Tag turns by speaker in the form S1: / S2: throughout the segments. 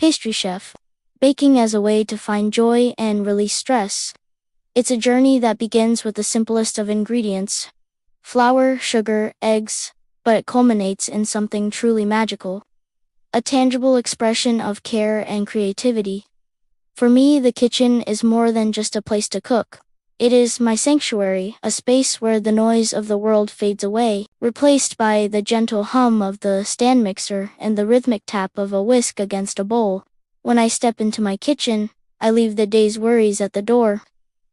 S1: Pastry chef. Baking as a way to find joy and release stress. It's a journey that begins with the simplest of ingredients: flour, sugar, eggs, but it culminates in something truly magical. A tangible expression of care and creativity. For me, the kitchen is more than just a place to cook. It is my sanctuary, a space where the noise of the world fades away, replaced by the gentle hum of the stand mixer and the rhythmic tap of a whisk against a bowl. When I step into my kitchen, I leave the day's worries at the door.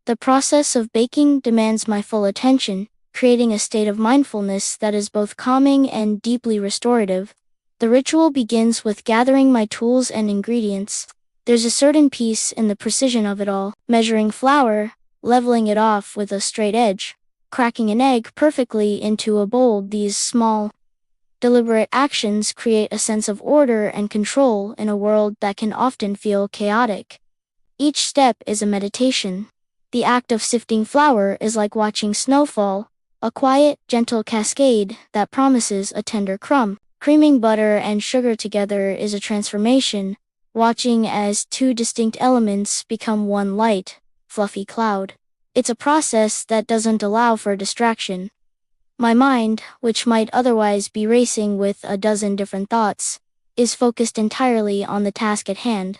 S1: The process of baking demands my full attention, creating a state of mindfulness that is both calming and deeply restorative. The ritual begins with gathering my tools and ingredients. There's a certain peace in the precision of it all, measuring flour, leveling it off with a straight edge, cracking an egg perfectly into a bowl. These small, deliberate actions create a sense of order and control in a world that can often feel chaotic. Each step is a meditation. The act of sifting flour is like watching snowfall, a quiet, gentle cascade that promises a tender crumb. Creaming butter and sugar together is a transformation, watching as two distinct elements become one light, fluffy cloud. It's a process that doesn't allow for distraction. My mind, which might otherwise be racing with a dozen different thoughts, is focused entirely on the task at hand.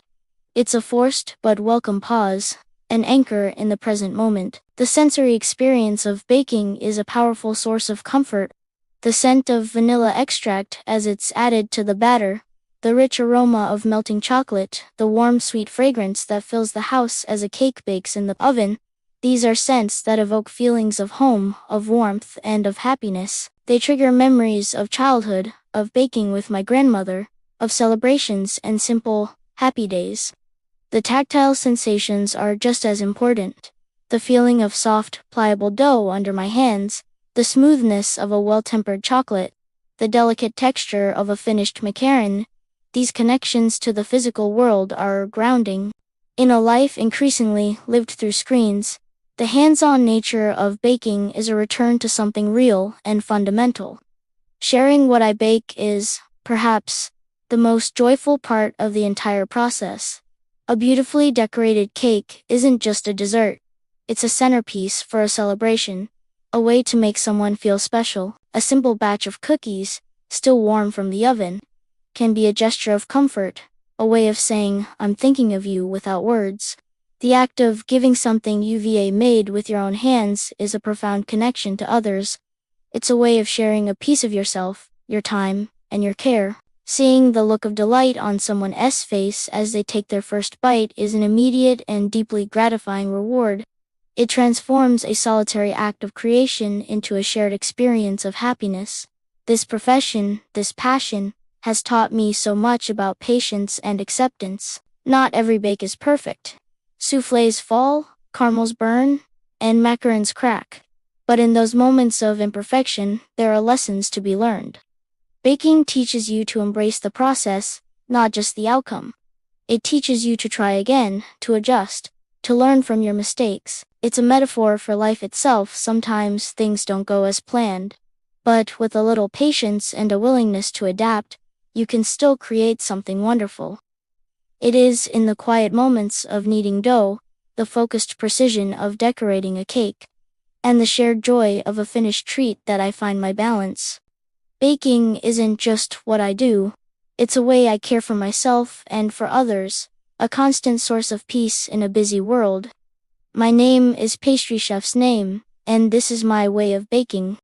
S1: It's a forced but welcome pause, an anchor in the present moment. The sensory experience of baking is a powerful source of comfort. The scent of vanilla extract as it's added to the batter, the rich aroma of melting chocolate, the warm sweet fragrance that fills the house as a cake bakes in the oven. These are scents that evoke feelings of home, of warmth, and of happiness. They trigger memories of childhood, of baking with my grandmother, of celebrations and simple, happy days. The tactile sensations are just as important. The feeling of soft, pliable dough under my hands, the smoothness of a well-tempered chocolate, the delicate texture of a finished macaron. These connections to the physical world are grounding. In a life increasingly lived through screens, the hands-on nature of baking is a return to something real and fundamental. Sharing what I bake is, perhaps, the most joyful part of the entire process. A beautifully decorated cake isn't just a dessert. It's a centerpiece for a celebration, a way to make someone feel special. A simple batch of cookies, still warm from the oven, can be a gesture of comfort, a way of saying, "I'm thinking of you," without words. The act of giving something you've made with your own hands is a profound connection to others. It's a way of sharing a piece of yourself, your time, and your care. Seeing the look of delight on someone's face as they take their first bite is an immediate and deeply gratifying reward. It transforms a solitary act of creation into a shared experience of happiness. This profession, this passion, has taught me so much about patience and acceptance. Not every bake is perfect. Soufflés fall, caramels burn, and macarons crack. But in those moments of imperfection, there are lessons to be learned. Baking teaches you to embrace the process, not just the outcome. It teaches you to try again, to adjust, to learn from your mistakes. It's a metaphor for life itself. Sometimes things don't go as planned. But with a little patience and a willingness to adapt, you can still create something wonderful. It is in the quiet moments of kneading dough, the focused precision of decorating a cake, and the shared joy of a finished treat that I find my balance. Baking isn't just what I do, it's a way I care for myself and for others, a constant source of peace in a busy world. My name is Pastry Chef's name, and this is my way of baking.